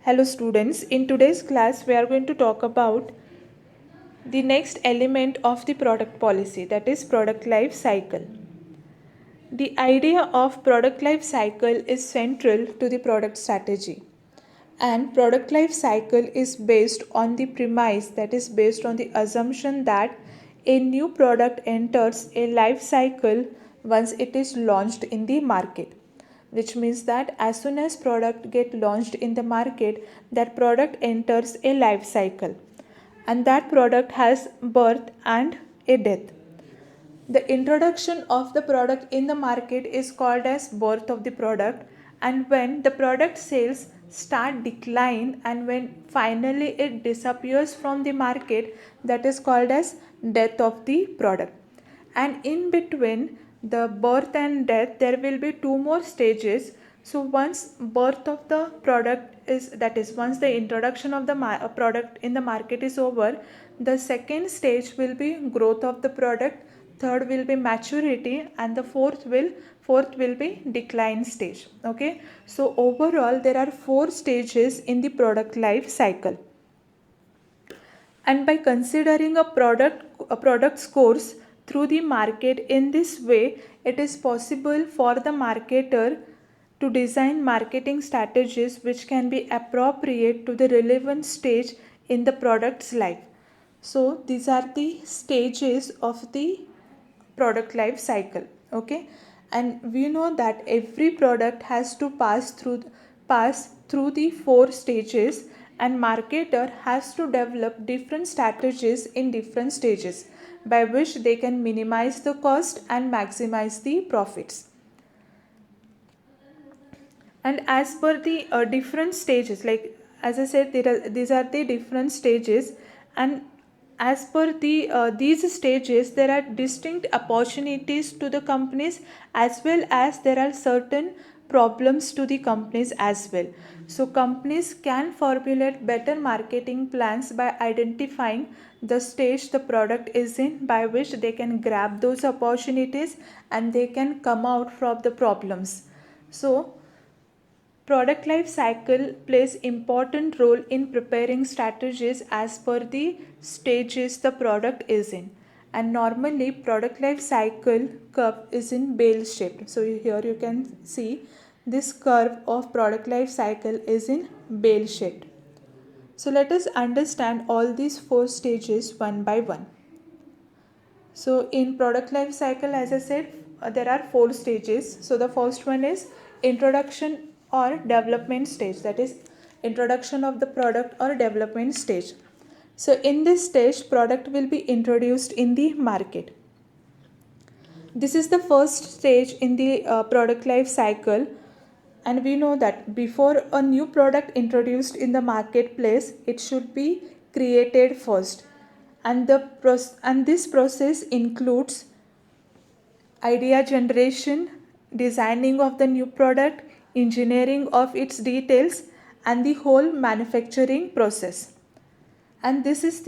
Hello students, in today's class we are going to talk about the next element of the product policy, that is product life cycle. The idea of product life cycle is central to the product strategy, and product life cycle is based on the premise, that is based on the assumption that a new product enters a life cycle once it is launched in the market, which means that as soon as product get launched in the market, that product enters a life cycle, and that product has birth and a death. The introduction of the product in the market is called as birth of the product, and when the product sales start decline and when finally it disappears from the market, that is called as death of the product. And in between the birth and death there will be two more stages. So once birth of the product is, that is once the introduction of the product in the market is over, the second stage will be growth of the product, third will be maturity, and the fourth will be decline stage. Okay, so overall there are 4 stages in the product life cycle, and by considering a product's course through the market in this way, it is possible for the marketer to design marketing strategies which can be appropriate to the relevant stage in the product's life. So these are the stages of the product life cycle. Okay, and we know that every product has to pass through the 4 stages, and marketer has to develop different strategies in different stages by which they can minimize the cost and maximize the profits. And as per the different stages, like as I said, these are the different stages, and as per these stages there are distinct opportunities to the companies, as well as there are certain problems to the companies as well. So companies can formulate better marketing plans by identifying the stage the product is in, by which they can grab those opportunities and they can come out from the problems. So product life cycle plays important role in preparing strategies as per the stages the product is in. And normally product life cycle curve is in bell shaped. So here you can see this curve of product life cycle is in bell shaped. So let us understand all these 4 stages one by one. So in product life cycle, as I said, there are 4 stages. So the first one is introduction or development stage, that is introduction of the product or development stage. So in this stage, product will be introduced in the market. This is the first stage in the product life cycle, and we know that before a new product introduced in the marketplace, it should be created first, and this process includes idea generation, designing of the new product, engineering of its details, and the whole manufacturing process. And this is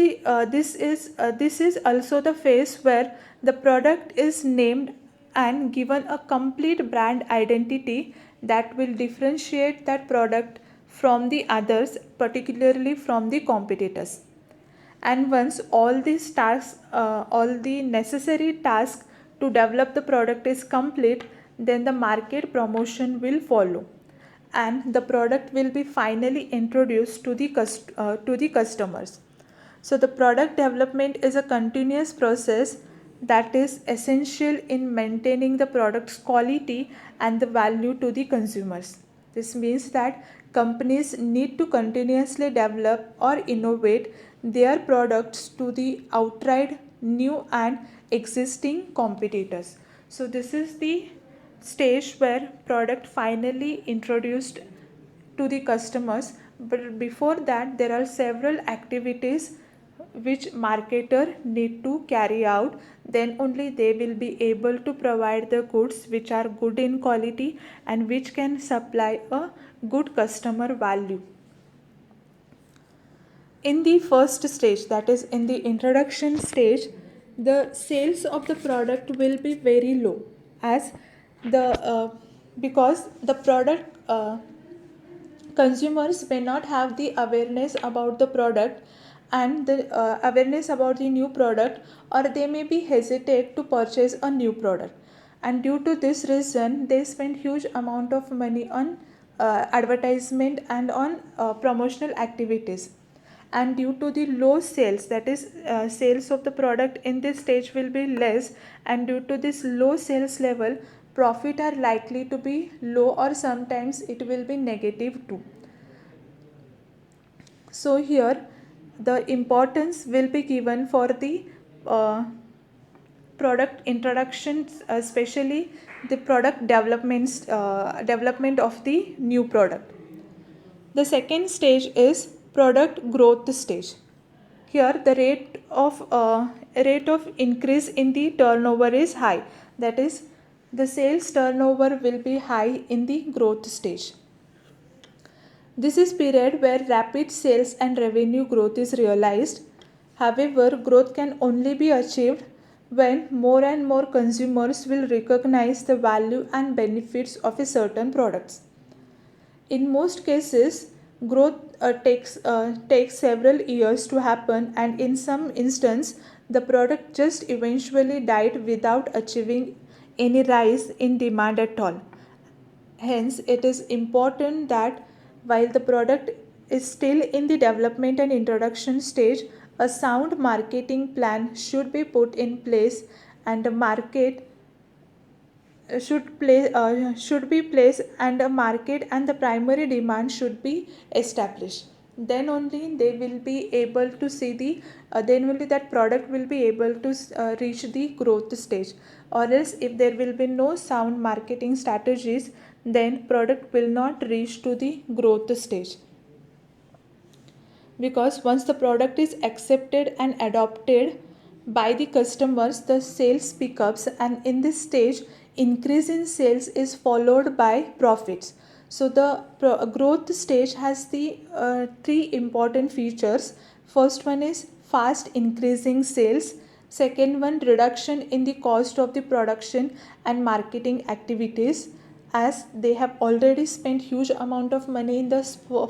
also the phase where the product is named and given a complete brand identity that will differentiate that product from the others, particularly from the competitors. And once all these tasks, all the necessary tasks to develop the product is complete, then the market promotion will follow, and the product will be finally introduced to the customers. So the product development is a continuous process that is essential in maintaining the product's quality and the value to the consumers. This means that companies need to continuously develop or innovate their products to the outright new and existing competitors. So this is the stage where product finally introduced to the customers, but before that there are several activities which marketer need to carry out. Then only they will be able to provide the goods which are good in quality and which can supply a good customer value. In the first stage, that is in the introduction stage, the sales of the product will be very low, as the because the product consumers may not have the awareness about the product and the awareness about the new product, or they may be hesitate to purchase a new product, and due to this reason they spend huge amount of money on advertisement and on promotional activities. And due to the low sales, that is sales of the product in this stage will be less, and due to this low sales level, profit are likely to be low, or sometimes it will be negative too. So here the importance will be given for the product introductions, especially the product development of the new product. The second stage is product growth stage. Here the rate of increase in the turnover is high. That is, the sales turnover will be high in the growth stage. This is period where rapid sales and revenue growth is realized. However, growth can only be achieved when more and more consumers will recognize the value and benefits of a certain products. In most cases, growth takes several years to happen, and in some instances, the product just eventually died without achieving any rise in demand at all. Hence, it is important that while the product is still in the development and introduction stage, a sound marketing plan should be put in place, and the market should be placed, and a market and the primary demand should be established. Then only they will be able to see the then only that product will be able to reach the growth stage. Or else, if there will be no sound marketing strategies, then product will not reach to the growth stage. Because once the product is accepted and adopted by the customers, the sales pickups, and in this stage increase in sales is followed by profits. So the growth stage has the three important features. First one is fast increasing sales. Second one, reduction in the cost of the production and marketing activities, as they have already spent huge amount of money in the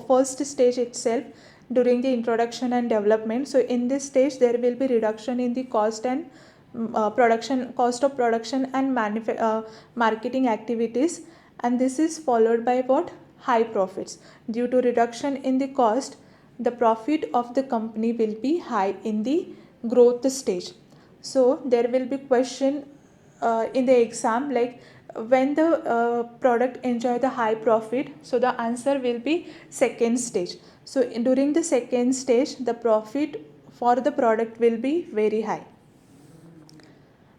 first stage itself during the introduction and development. So in this stage there will be reduction in the cost and cost of production and marketing activities, and this is followed by what? High profits. Due to reduction in the cost, the profit of the company will be high in the growth stage. So there will be question in the exam, like when the product enjoy the high profit. So the answer will be second stage. So during the second stage, the profit for the product will be very high.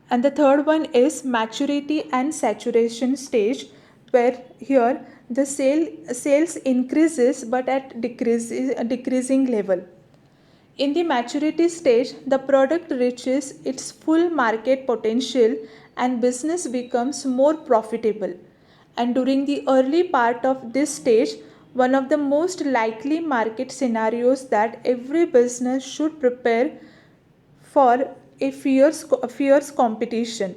And the third one is maturity and saturation stage, where here the sales increases but at decreasing level. In the maturity stage, the product reaches its full market potential and business becomes more profitable. And during the early part of this stage, one of the most likely market scenarios that every business should prepare for a fierce competition.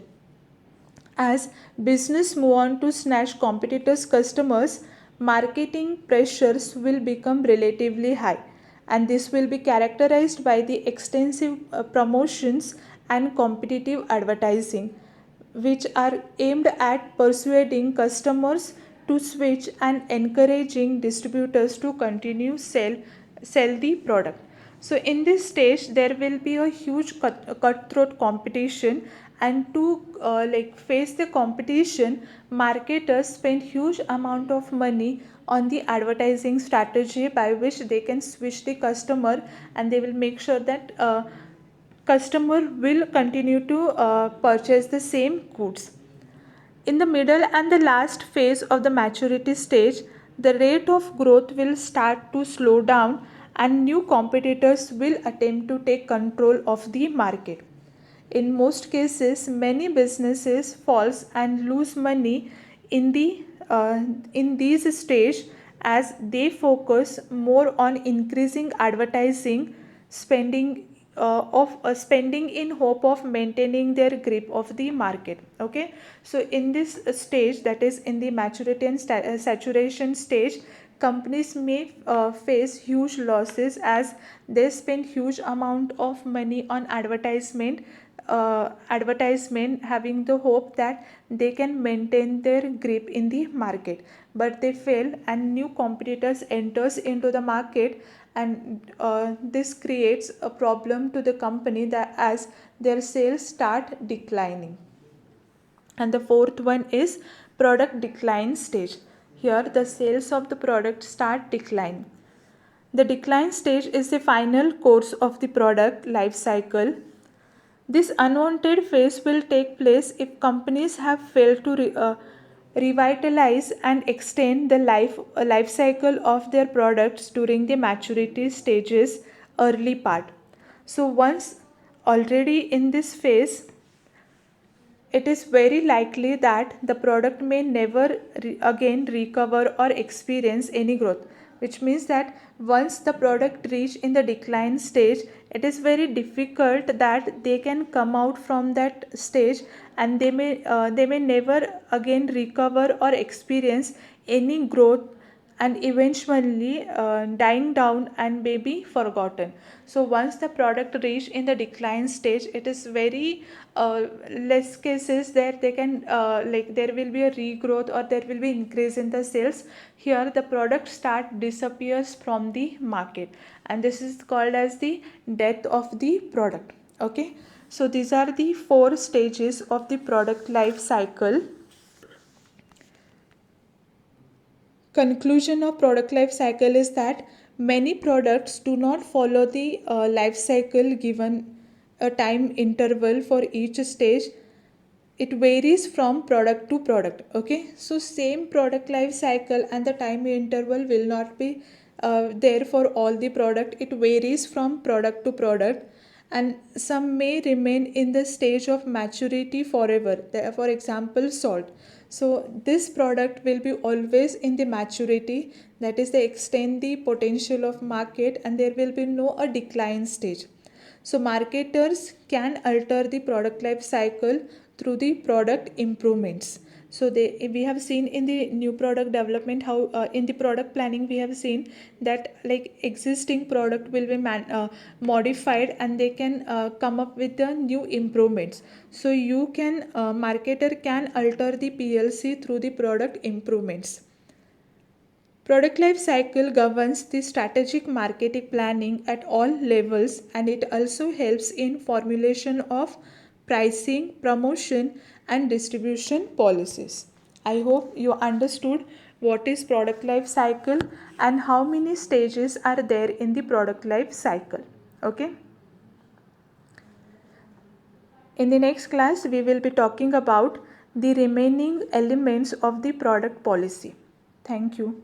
As business move on to snatch competitors' customers, marketing pressures will become relatively high, and this will be characterized by the extensive promotions and competitive advertising, which are aimed at persuading customers to switch and encouraging distributors to continue sell the product. So in this stage there will be a huge cutthroat competition, and to face the competition, marketers spend huge amount of money on the advertising strategy by which they can switch the customer, and they will make sure that customer will continue to purchase the same goods. In the middle and the last phase of the maturity stage, the rate of growth will start to slow down, and new competitors will attempt to take control of the market. In most cases, many businesses falls and lose money in these stage, as they focus more on increasing advertising spending in hope of maintaining their grip of the market. Okay, so in this stage, that is in the maturity and saturation stage, companies may face huge losses as they spend huge amount of money on advertisement, having the hope that they can maintain their grip in the market, but they fail and new competitors enters into the market, and this creates a problem to the company that as their sales start declining. And the fourth one is product decline stage. Here the sales of the product start decline. The decline stage is the final course of the product life cycle. This unwanted phase will take place if companies have failed to revitalize and extend the life cycle of their products during the maturity stages early part. So once already in this phase, it is very likely that the product may never again recover or experience any growth, which means that once the product reach in the decline stage, it is very difficult that they can come out from that stage, and they may never again recover or experience any growth, and eventually dying down and may be forgotten. So once the product reach in the decline stage, it is very less cases that they can like there will be a regrowth or there will be increase in the sales. Here the product start disappears from the market, and this is called as the death of the product. Okay, so these are the 4 stages of the product life cycle. Conclusion of product life cycle is that many products do not follow the life cycle given a time interval for each stage. It varies from product to product. Okay, so same product life cycle and the time interval will not be there for all the product. It varies from product to product, and some may remain in the stage of maturity forever. For example, salt. So this product will be always in the maturity, that is they extend the potential of market, and there will be no a decline stage. So marketers can alter the product life cycle through the product improvements. So we have seen in the new product development how in the product planning we have seen that like existing product will be modified, and they can come up with the new improvements. So you can marketer can alter the PLC through the product improvements. Product life cycle governs the strategic marketing planning at all levels, and it also helps in formulation of pricing, promotion and distribution policies. I hope you understood what is product life cycle and how many stages are there in the product life cycle. Okay? In the next class, we will be talking about the remaining elements of the product policy. Thank you.